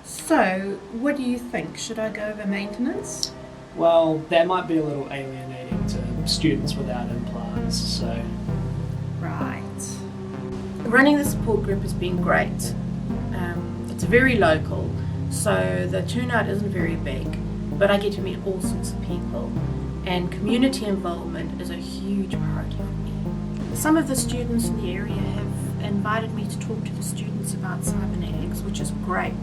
So, what do you think? Should I go over maintenance? Well, that might be a little alienating to students without implants, so... Right. Running the support group has been great. It's very local, so the turnout isn't very big, but I get to meet all sorts of people, and community involvement is a huge priority for me. Some of the students in the area have invited me to talk to the students about cybernetics, which is great.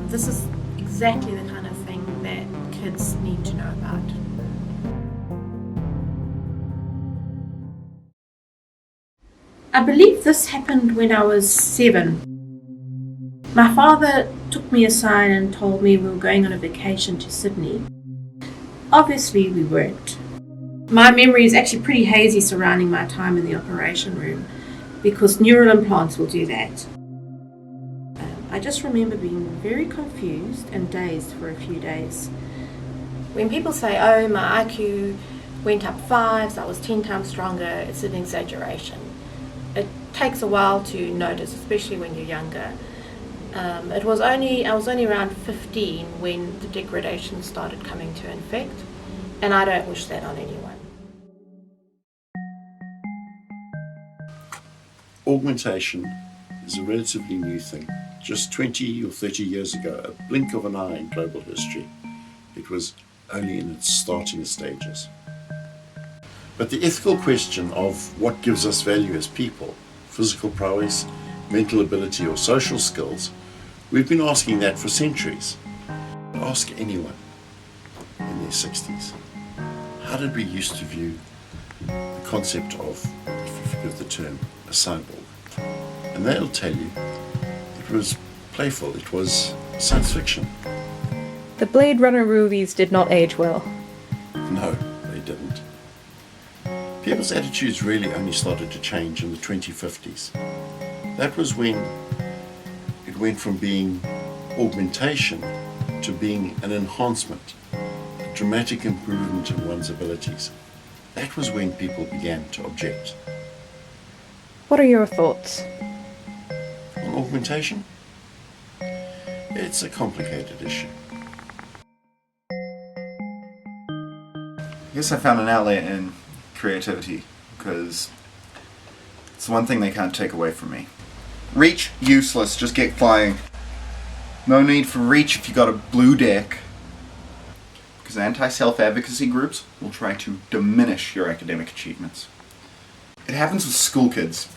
This is exactly the kind of thing that kids need to know about. I believe this happened when I was 7. My father took me aside and told me we were going on a vacation to Sydney. Obviously we weren't. My memory is actually pretty hazy surrounding my time in the operation room because neural implants will do that. I just remember being very confused and dazed for a few days. When people say, oh, my IQ went up 5, so I was 10 times stronger, it's an exaggeration. It takes a while to notice, especially when you're younger. I was only around 15 when the degradation started coming to effect, and I don't wish that on anyone. Augmentation is a relatively new thing. Just 20 or 30 years ago, a blink of an eye in global history, it was only in its starting stages. But the ethical question of what gives us value as people, physical prowess, mental ability or social skills, we've been asking that for centuries. Ask anyone in their 60s. How did we used to view the concept of, if you forgive the term, a cyborg? And they'll tell you it was playful, it was science fiction. The Blade Runner movies did not age well. No, they didn't. People's attitudes really only started to change in the 2050s. That was when it went from being augmentation to being an enhancement, a dramatic improvement in one's abilities. That was when people began to object. What are your thoughts? On augmentation? It's a complicated issue. I guess I found an outlet in creativity, because it's the one thing they can't take away from me. Reach, useless, just get flying. No need for reach if you got a blue deck. Because anti-self-advocacy groups will try to diminish your academic achievements. It happens with school kids.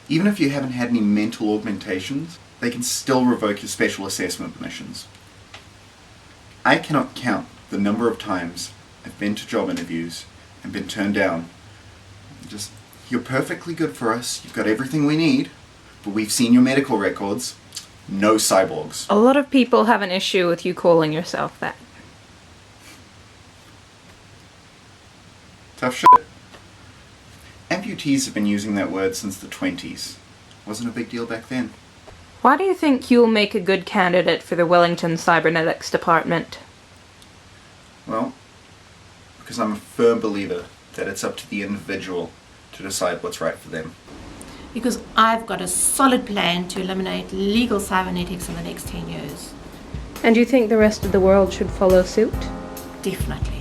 Even if you haven't had any mental augmentations, they can still revoke your special assessment permissions. I cannot count the number of times I've been to job interviews and been turned down. Just, you're perfectly good for us, you've got everything we need, but we've seen your medical records. No cyborgs. A lot of people have an issue with you calling yourself that. Tough shit. Amputees have been using that word since the 20s. Wasn't a big deal back then. Why do you think you'll make a good candidate for the Wellington Cybernetics Department? Well, because I'm a firm believer that it's up to the individual to decide what's right for them. Because I've got a solid plan to eliminate legal cybernetics in the next 10 years. And do you think the rest of the world should follow suit? Definitely.